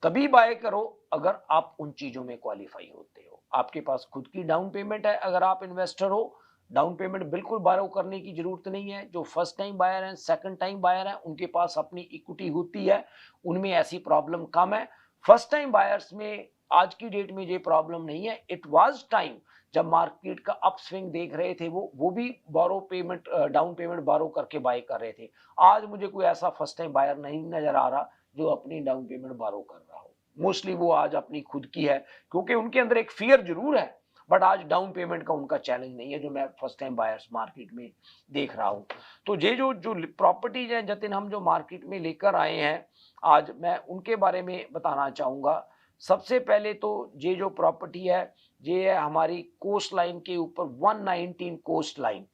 तभी बाय करो अगर आप उन चीजों में क्वालिफाई होते हो, आपके पास खुद की डाउन पेमेंट है। अगर आप इन्वेस्टर हो, डाउन पेमेंट बिल्कुल बारो करने की जरूरत नहीं है। जो फर्स्ट टाइम बायर हैं, सेकंड टाइम बायर हैं, उनके पास अपनी इक्विटी होती है, उनमें ऐसी प्रॉब्लम कम है। फर्स्ट टाइम बायर्स में आज की डेट में ये प्रॉब्लम नहीं है। इट वाज टाइम जब मार्केट का अपस्विंग देख रहे थे, वो भी बारो पेमेंट, डाउन पेमेंट बारो करके बाय कर रहे थे। आज मुझे कोई ऐसा फर्स्ट टाइम बायर नहीं नजर आ रहा जो अपनी डाउन पेमेंट बारो कर रहा हो। मोस्टली वो आज अपनी खुद की है, क्योंकि उनके अंदर एक फियर जरूर है, बट आज डाउन पेमेंट का उनका चैलेंज नहीं है, जो मैं फर्स्ट टाइम बायर्स मार्केट में देख रहा हूँ। तो ये जो प्रॉपर्टीज है जतिन, हम जो मार्केट में लेकर आए हैं आज, मैं उनके बारे में बताना चाहूँगा। सबसे पहले तो ये जो प्रॉपर्टी है, ये है हमारी कोस्ट लाइन के ऊपर 119 कोस्ट लाइन।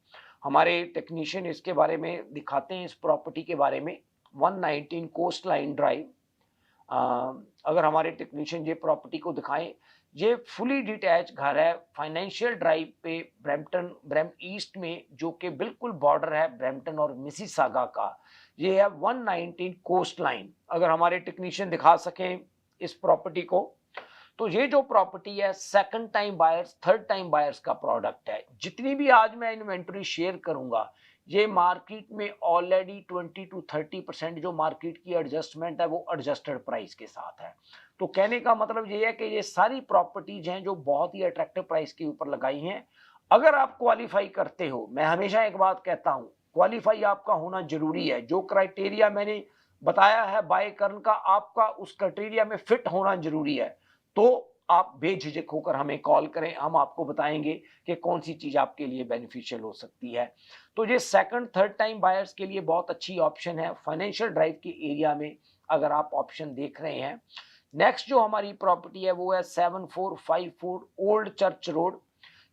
हमारे टेक्नीशियन इसके बारे में दिखाते हैं, इस प्रॉपर्टी के बारे में। 119 कोस्ट लाइन ड्राइव, अगर हमारे टेक्नीशियन ये प्रॉपर्टी को दिखाएं, ये फुली डिटैच घर है फाइनेंशियल ड्राइव पे, ब्रैम्पटन ईस्ट में, जो कि बिल्कुल बॉर्डर है ब्रैम्पटन और मिसिसागा का। ये है 119 कोस्ट लाइन। अगर हमारे टेक्नीशियन दिखा सकें इस प्रॉपर्टी को, तो ये जो प्रॉपर्टी है second time buyers, third time buyers का प्रोडक्ट है। जितनी भी आज मैं इन्वेंटरी शेयर करूंगा, ये मार्केट में ऑलरेडी 20 to 30% जो मार्केट की एडजस्टमेंट है वो एडजस्टेड प्राइस के साथ है। तो कहने का मतलब ये है कि ये सारी प्रॉपर्टीज हैं जो बहुत ही अट्रैक्टिव प्राइस के ऊपर लगाई हैं। अगर आप क्वालिफाई करते हो, मैं हमेशा एक बात कहता हूं, क्वालिफाई आपका होना जरूरी है। जो क्राइटेरिया मैंने बताया है बाय करने का, आपका उस क्राइटेरिया में फिट होना जरूरी है। तो आप बेझिझक होकर हमें कॉल करें, हम आपको बताएंगे कि कौन सी चीज आपके लिए बेनिफिशियल हो सकती है। तो ये सेकंड थर्ड टाइम बायर्स के लिए बहुत अच्छी ऑप्शन है फाइनेंशियल ड्राइव के एरिया में, अगर आप ऑप्शन देख रहे हैं। नेक्स्ट जो हमारी प्रॉपर्टी है वो है 7454 ओल्ड चर्च रोड।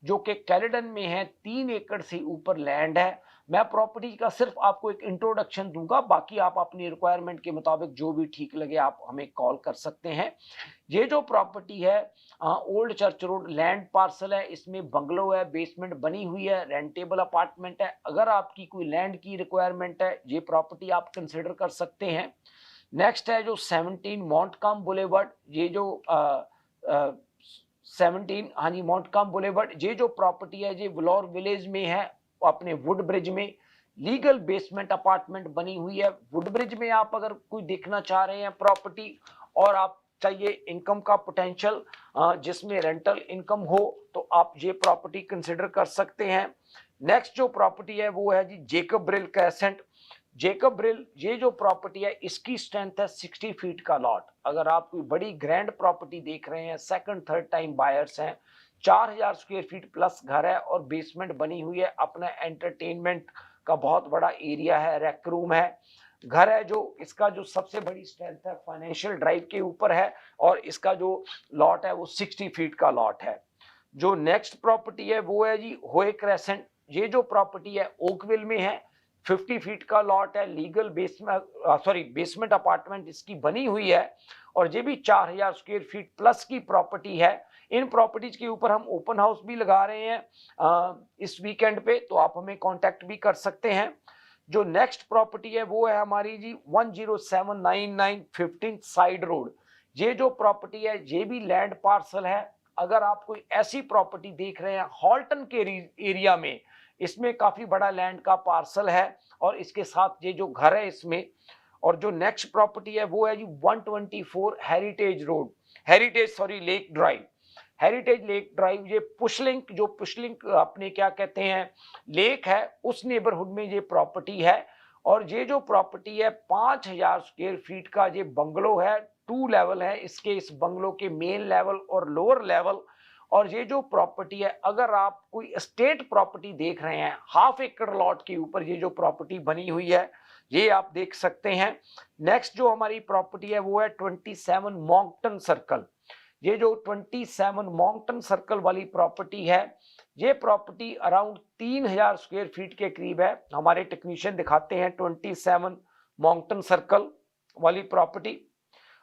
जो कि कैलेडन में है, 3 एकड़ से ऊपर लैंड है। मैं प्रॉपर्टी का सिर्फ आपको एक इंट्रोडक्शन दूंगा, बाकी आप अपनी रिक्वायरमेंट के मुताबिक जो भी ठीक लगे आप हमें कॉल कर सकते हैं। ये जो प्रॉपर्टी है old church road land parcel है, इसमें बंगलो है, बेसमेंट बनी हुई है, रेंटेबल अपार्टमेंट है। अगर आपकी कोई लैंड की रिक्वायरमेंट है, ये प्रॉपर्टी आप कंसिडर कर सकते हैं। नेक्स्ट है जो 17 माउंटकम बुलेवर्ड, ये जो 17 हाँ जी माउंटकम बुलेवर्ड, ये जो प्रॉपर्टी है ये वलोर विलेज में है, अपने वुड ब्रिज में लीगल बेसमेंट अपार्टमेंट बनी हुई है। वुड ब्रिज में आप अगर कोई देखना चाह रहे हैं प्रॉपर्टी और आप चाहिए इनकम का पोटेंशियल जिसमें रेंटल इनकम हो, तो आप ये प्रॉपर्टी कंसिडर कर सकते हैं। नेक्स्ट जो प्रॉपर्टी है वो है जी Jacob Brill Crescent. Jacob Brill ये जो प्रॉपर्टी है इसकी स्ट्रेंथ है 60 फीट का लॉट। अगर आप कोई बड़ी ग्रैंड प्रॉपर्टी देख रहे हैं, सेकंड थर्ड टाइम बायर्स हैं, 4000 स्क्वायर फीट प्लस घर है और बेसमेंट बनी हुई है, अपना एंटरटेनमेंट का बहुत बड़ा एरिया है, रेक रूम है, घर है। जो इसका जो सबसे बड़ी स्ट्रेंथ है फाइनेंशियल ड्राइव के ऊपर है और इसका जो लॉट है वो 60 फीट का लॉट है। जो नेक्स्ट प्रॉपर्टी है वो है जी होए क्रेसेंट। ये जो प्रॉपर्टी है ओकविल में है, 50 फीट का लॉट है, लीगल बेसमेंट अपार्टमेंट इसकी बनी हुई है और ये भी 4000 स्क्वायर फीट प्लस की प्रॉपर्टी है। इन प्रॉपर्टीज के ऊपर हम ओपन हाउस भी लगा रहे हैं इस वीकेंड पे, तो आप हमें कांटेक्ट भी कर सकते हैं। जो नेक्स्ट प्रॉपर्टी है वो है हमारी जी 10799 15 साइड रोड। ये जो प्रॉपर्टी है ये भी लैंड पार्सल है। अगर आप कोई ऐसी प्रॉपर्टी देख रहे हैं हॉल्टन के एरिया में, इसमें काफी बड़ा लैंड का पार्सल है और इसके साथ ये जो घर है इसमें। और जो नेक्स्ट प्रॉपर्टी है वो है जी 124 lake drive. Heritage lake drive ये पुशलिंक, जो पुशलिंक अपने क्या कहते हैं लेक है, उस नेबरहुड में ये प्रॉपर्टी है। और ये जो प्रॉपर्टी है 5000 स्क्वायर फीट का ये बंगलो है, 2 लेवल है इसके, इस बंगलो के मेन लेवल और लोअर लेवल। और ये जो प्रॉपर्टी है अगर आप कोई एस्टेट प्रॉपर्टी देख रहे हैं, ½ एकड़ लॉट के ऊपर ये जो प्रॉपर्टी बनी हुई है ये आप देख सकते हैं। नेक्स्ट जो हमारी प्रॉपर्टी है वो है 27 मॉन्कटन सर्कल। ये जो 27 मॉन्कटन सर्कल वाली प्रॉपर्टी है, ये प्रॉपर्टी अराउंड 3000 स्क्वायर फीट के करीब है। हमारे टेक्नीशियन दिखाते हैं 27 मॉन्कटन सर्कल वाली प्रॉपर्टी,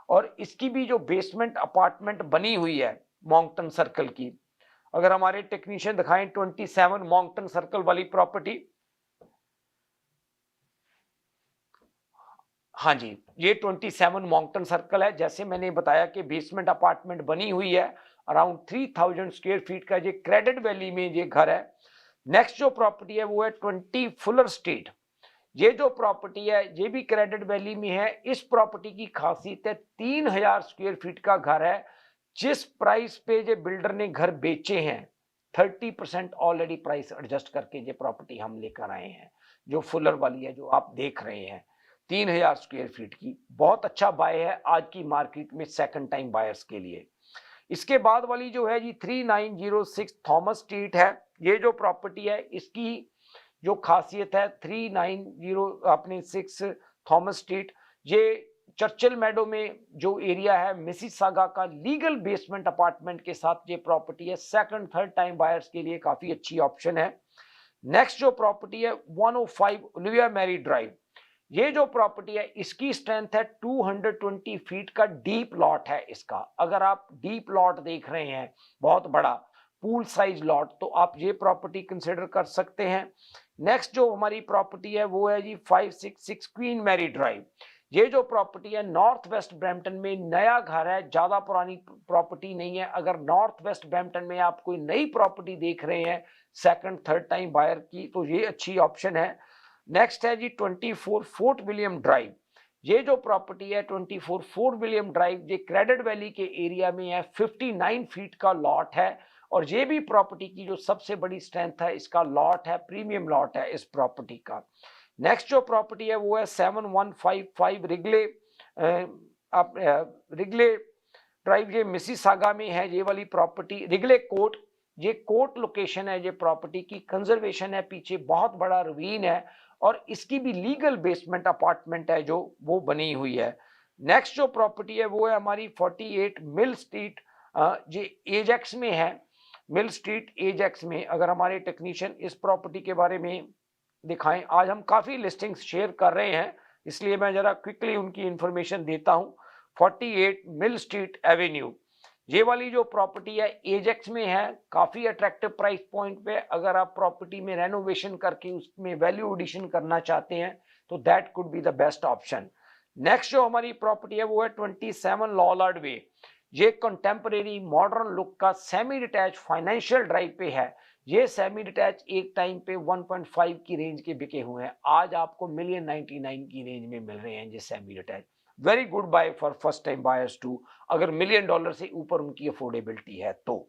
और इसकी भी जो बेसमेंट अपार्टमेंट बनी हुई है मॉन्कटन सर्कल की। अगर हमारे टेक्नीशियन दिखाएं 27 मॉन्कटन सर्कल वाली प्रॉपर्टी, हाँ जी ये 27 मॉन्कटन सर्कल है। जैसे मैंने बताया कि बेसमेंट अपार्टमेंट बनी हुई है, अराउंड 3000 स्क्वायर फीट का ये क्रेडिट वैली में ये घर है। नेक्स्ट जो प्रॉपर्टी है वो है 20 फुलर स्ट्रीट। ये जो प्रॉपर्टी है ये भी क्रेडिट वैली में है। इस प्रॉपर्टी की खासियत है 3000 स्क्वायर फीट का घर है। जिस प्राइस पे ये बिल्डर ने घर बेचे हैं 30% ऑलरेडी प्राइस एडजस्ट करके ये प्रॉपर्टी हम लेकर आए हैं। जो फुलर वाली है जो आप देख रहे हैं 3000 स्क्वायर फीट की, बहुत अच्छा बाय है आज की मार्केट में सेकंड टाइम बायर्स के लिए। इसके बाद वाली जो है जी 3906 थॉमस स्ट्रीट है। ये जो प्रॉपर्टी है इसकी जो खासियत है 3906 थॉमस स्ट्रीट, ये चर्चिल मेडो में जो एरिया है मिसिसागा का, लीगल बेसमेंट अपार्टमेंट के साथ ये प्रॉपर्टी है। सेकंड थर्ड टाइम बायर्स के लिए काफी अच्छी ऑप्शन है। नेक्स्ट जो प्रॉपर्टी है 105 ओलिविया मैरी ड्राइव। ये जो प्रॉपर्टी है इसकी स्ट्रेंथ है 220 फीट का डीप लॉट है इसका। अगर आप डीप लॉट देख रहे हैं, बहुत बड़ा पूल साइज लॉट, तो आप ये प्रॉपर्टी कंसिडर कर सकते हैं। नेक्स्ट जो हमारी प्रॉपर्टी है वो है जी 566 क्वीन मैरी ड्राइव। ये जो प्रॉपर्टी है नॉर्थ वेस्ट ब्रैम्पटन में, नया घर है, ज्यादा पुरानी प्रॉपर्टी नहीं है। अगर नॉर्थ वेस्ट ब्रैम्पटन में आप कोई नई प्रॉपर्टी देख रहे हैं सेकंड थर्ड टाइम बायर की, तो ये अच्छी ऑप्शन है। नेक्स्ट है जी 24 फोर्ट विलियम ड्राइव। ये जो प्रॉपर्टी है 24 फोर्ट विलियम ड्राइव ये क्रेडिट वैली के एरिया में है, 59 फीट का लॉट है। और ये भी प्रॉपर्टी की जो सबसे बड़ी स्ट्रेंथ है इसका लॉट है, प्रीमियम लॉट है इस प्रॉपर्टी का। नेक्स्ट जो प्रॉपर्टी है वो है 7155 रिगले ड्राइव, ये मिसिसागा में है। ये वाली प्रॉपर्टी रिगले कोर्ट, ये कोर्ट लोकेशन है ये प्रॉपर्टी की, कंजर्वेशन है, पीछे बहुत बड़ा रवीन है और इसकी भी लीगल बेसमेंट अपार्टमेंट है जो वो बनी हुई है। नेक्स्ट जो प्रॉपर्टी है वो है हमारी 48 मिल स्ट्रीट, ये एजेक्स में है। मिल स्ट्रीट एजेक्स में अगर हमारे टेक्नीशियन इस प्रॉपर्टी के बारे में दिखाएं। आज हम काफ़ी लिस्टिंग्स शेयर कर रहे हैं, इसलिए मैं ज़रा क्विकली उनकी इंफॉर्मेशन देता हूं। 48 मिल स्ट्रीट एवेन्यू, ये वाली जो प्रॉपर्टी है एजेक्स में है, काफ़ी अट्रैक्टिव प्राइस पॉइंट पे। अगर आप प्रॉपर्टी में रेनोवेशन करके उसमें वैल्यू एडिशन करना चाहते हैं तो that could be the best option. Next जो हमारी प्रॉपर्टी है वो है 27 लॉलार्ड वे। ये कंटेम्परेरी मॉडर्न लुक का सेमी डिटैच फाइनेंशियल ड्राइव पे है। ये सेमी डिटैच एक टाइम पे 1.5 की रेंज के बिके हुए हैं, आज आपको $1,099,000 की रेंज में मिल रहे हैं ये semi detach. Very good buy for first time buyers too, अगर $1 मिलियन से ऊपर उनकी अफोर्डेबिलिटी है तो।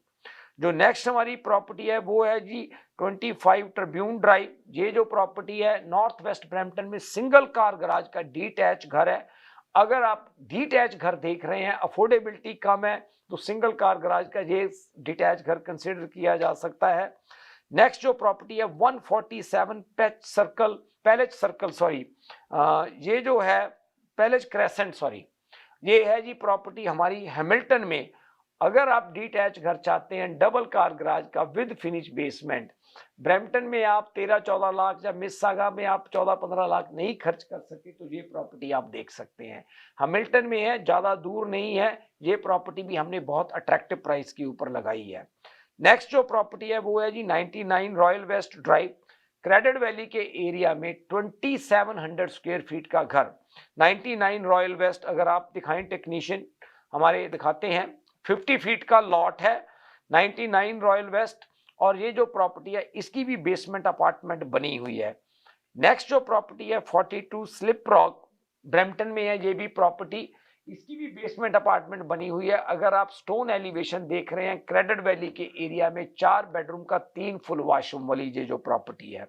जो नेक्स्ट हमारी प्रॉपर्टी है वो है जी 25 ट्रिब्यून ड्राइव। ये जो प्रॉपर्टी है नॉर्थ वेस्ट ब्रैम्पटन में सिंगल कार गराज का डीटैच घर है। अगर आप डीटैच घर देख रहे हैं, अफोर्डेबिलिटी कम है, तो सिंगल कार गराज का ये डिटैच घर कंसिडर किया जा सकता है। नेक्स्ट जो प्रॉपर्टी है 147 पैलेज सर्कल सॉरी, ये जो है पैलेज क्रेसेंट सॉरी, ये है जी प्रॉपर्टी हमारी हैमिल्टन में। अगर आप डीटैच घर चाहते हैं डबल कार गराज का विद फिनिश बेसमेंट, ब्रैम्पटन में आप 13-14 लाख या मिस्सागा में आप 14-15 लाख नहीं खर्च कर सके तो ये प्रॉपर्टी आप देख सकते हैं। हैमिल्टन में है, ज़्यादा दूर नहीं है। ये प्रॉपर्टी भी हमने बहुत अट्रैक्टिव प्राइस के ऊपर लगाई है। नेक्स्ट जो प्रॉपर्टी है वो है जी 99 Royal West Drive, Credit Valley के एरिया में 2700 स्क्वायर फीट का घर। 99 रॉयल वेस्ट अगर आप दिखाएं, टेक्नीशियन हमारे दिखाते हैं, 50 फीट का लॉट है 99 रॉयल वेस्ट। और ये जो प्रॉपर्टी है इसकी भी बेसमेंट अपार्टमेंट बनी हुई है। नेक्स्ट जो प्रॉपर्टी है 42 स्लिप रॉक, ब्रैम्पटन में है ये भी प्रॉपर्टी, इसकी भी बेसमेंट अपार्टमेंट बनी हुई है। अगर आप स्टोन एलिवेशन देख रहे हैं, क्रेडिट वैली के एरिया में 4 बेडरूम का 3 फुल वॉशरूम वाली ये जो प्रॉपर्टी है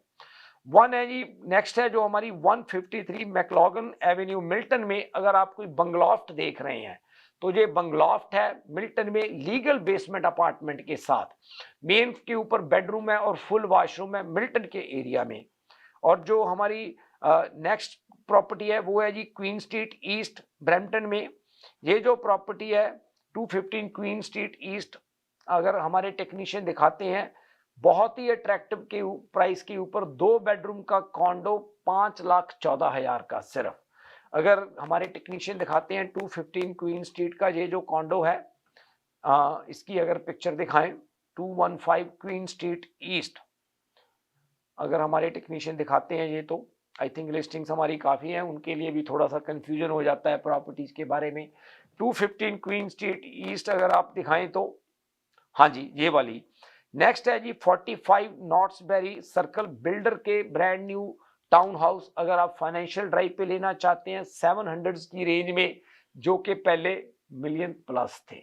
वन है जी। नेक्स्ट है जो हमारी 153 मैक्लॉगन एवेन्यू मिल्टन में। अगर आप कोई बंगलॉफ्ट देख रहे हैं तो ये बंगलॉफ्ट है मिल्टन में, लीगल बेसमेंट अपार्टमेंट के साथ, मेन के ऊपर बेडरूम है और फुल वॉशरूम है मिल्टन के एरिया में। और जो हमारी नेक्स्ट प्रॉपर्टी है वो है जी क्वीन स्ट्रीट ईस्ट ब्रैम्पटन में। ये जो प्रॉपर्टी है 215 क्वीन स्ट्रीट ईस्ट, अगर हमारे टेक्नीशियन दिखाते हैं, बहुत ही अट्रैक्टिव के प्राइस के ऊपर 2 बेडरूम का कॉन्डो 5,14,000 का सिर्फ। अगर हमारे टेक्नीशियन दिखाते हैं 215 क्वीन स्ट्रीट का ये जो कॉन्डो है, इसकी अगर पिक्चर दिखाएं 215 क्वीन स्ट्रीट ईस्ट, अगर हमारे टेक्नीशियन दिखाते हैं ये, तो आई थिंक लिस्टिंग्स हमारी काफ़ी हैं, उनके लिए भी थोड़ा सा कंफ्यूजन हो जाता है प्रॉपर्टीज़ के बारे में। 215 क्वीन स्ट्रीट ईस्ट अगर आप दिखाएं तो हाँ जी ये वाली। नेक्स्ट है जी 45 नॉर्थ्सबेरी सर्कल, बिल्डर के ब्रांड न्यू टाउन हाउस। अगर आप फाइनेंशियल ड्राइव पे लेना चाहते हैं 700 की रेंज में, जो कि पहले $1 मिलियन प्लस थे।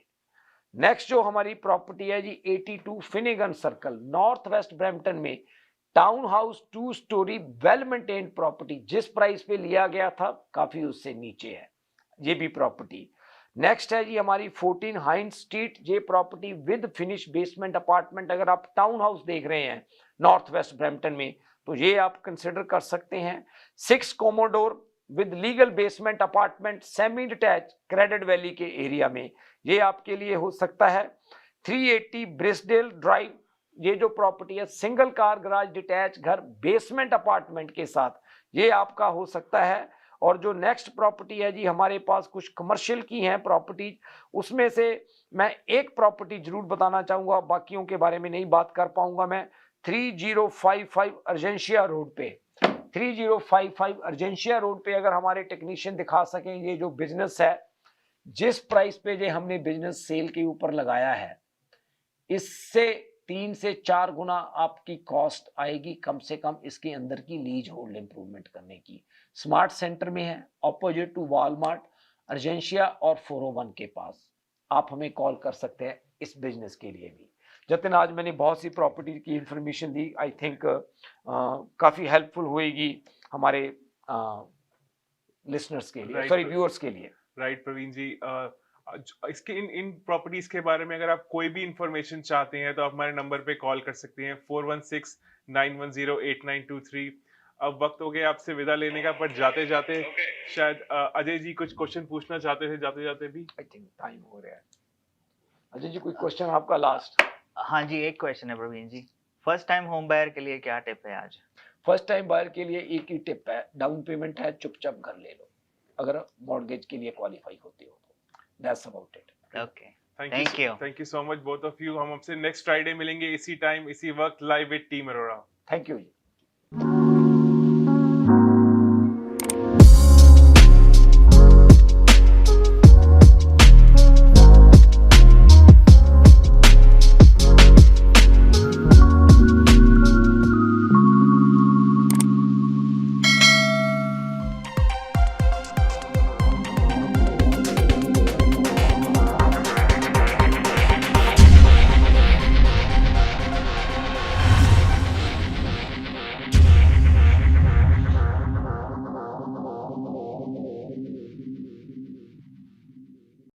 नेक्स्ट जो हमारी प्रॉपर्टी है जी 82 फिनिगन सर्कल, नॉर्थ वेस्ट ब्रैम्पटन में, town house 2 story well maintained property. जिस प्राइस पे लिया गया था काफी उससे नीचे है ये भी प्रॉपर्टी। नेक्स्ट है जी हमारी 14 हाइंड स्ट्रीट, ये property with finish basement apartment. अगर आप टाउन हाउस देख रहे हैं नॉर्थ वेस्ट ब्रैम्पटन में तो ये आप कंसिडर कर सकते हैं। 6 commodore with legal basement apartment, semi detach, credit Valley के एरिया में, ये आपके लिए हो सकता है। 380 ब्रिसडेल ड्राइव, ये जो प्रॉपर्टी है सिंगल कार गराज डिटैच घर बेसमेंट अपार्टमेंट के साथ, ये आपका हो सकता है। और जो नेक्स्ट प्रॉपर्टी है जी, हमारे पास कुछ कमर्शियल की हैं प्रॉपर्टी, उसमें से मैं एक प्रॉपर्टी जरूर बताना चाहूँगा, बाकियों के बारे में नहीं बात कर पाऊंगा मैं। 3055 अर्जेंशिया रोड पे, 3055 अर्जेंशिया रोड पे अगर हमारे टेक्नीशियन दिखा सकें ये जो बिजनेस है, जिस प्राइस पे जो हमने बिजनेस सेल के ऊपर लगाया है, इससे 3 से 4 गुना आपकी कॉस्ट आएगी कम से कम इसके अंदर की लीज होल्ड इंप्रूवमेंट करने की। स्मार्ट सेंटर में है, ऑपोजिट टू वॉलमार्ट, अर्जेंशिया और 401 के पास। आप हमें कॉल कर सकते हैं इस बिजनेस के लिए भी। जतिन, आज मैंने बहुत सी प्रॉपर्टी की इंफॉर्मेशन दी, आई थिंक काफ़ी हेल्पफुल होएगी हमारे लिसनर्स के लिए, सॉरी व्यूअर्स के लिए। राइट प्रवीण जी, इसके इन प्रॉपर्टीज के बारे में अगर आप कोई भी इंफॉर्मेशन चाहते हैं तो आप हमारे नंबर पे कॉल कर सकते हैं 4169108923। अब वक्त हो गया आपसे विदा लेने का, पर जाते जाते शायद अजय जी कुछ क्वेश्चन पूछना चाहते थे जाते जाते भी। आई थिंक टाइम हो रहा है। अजय जी कोई क्वेश्चन आपका लास्ट? हाँ जी, एक क्वेश्चन है प्रवीण जी, फर्स्ट टाइम होम बायर के लिए क्या टिप है आज? फर्स्ट टाइम बायर के लिए एक ही टिप है, डाउन पेमेंट है, चुपचाप घर ले लो अगर मॉर्गेज के लिए क्वालिफाई होते हो तो। That's about it. Okay, thank you, thank you so much both of you. हम आपसे नेक्स्ट फ्राइडे मिलेंगे इसी टाइम इसी वक्त live with team Arora. Thank you ji.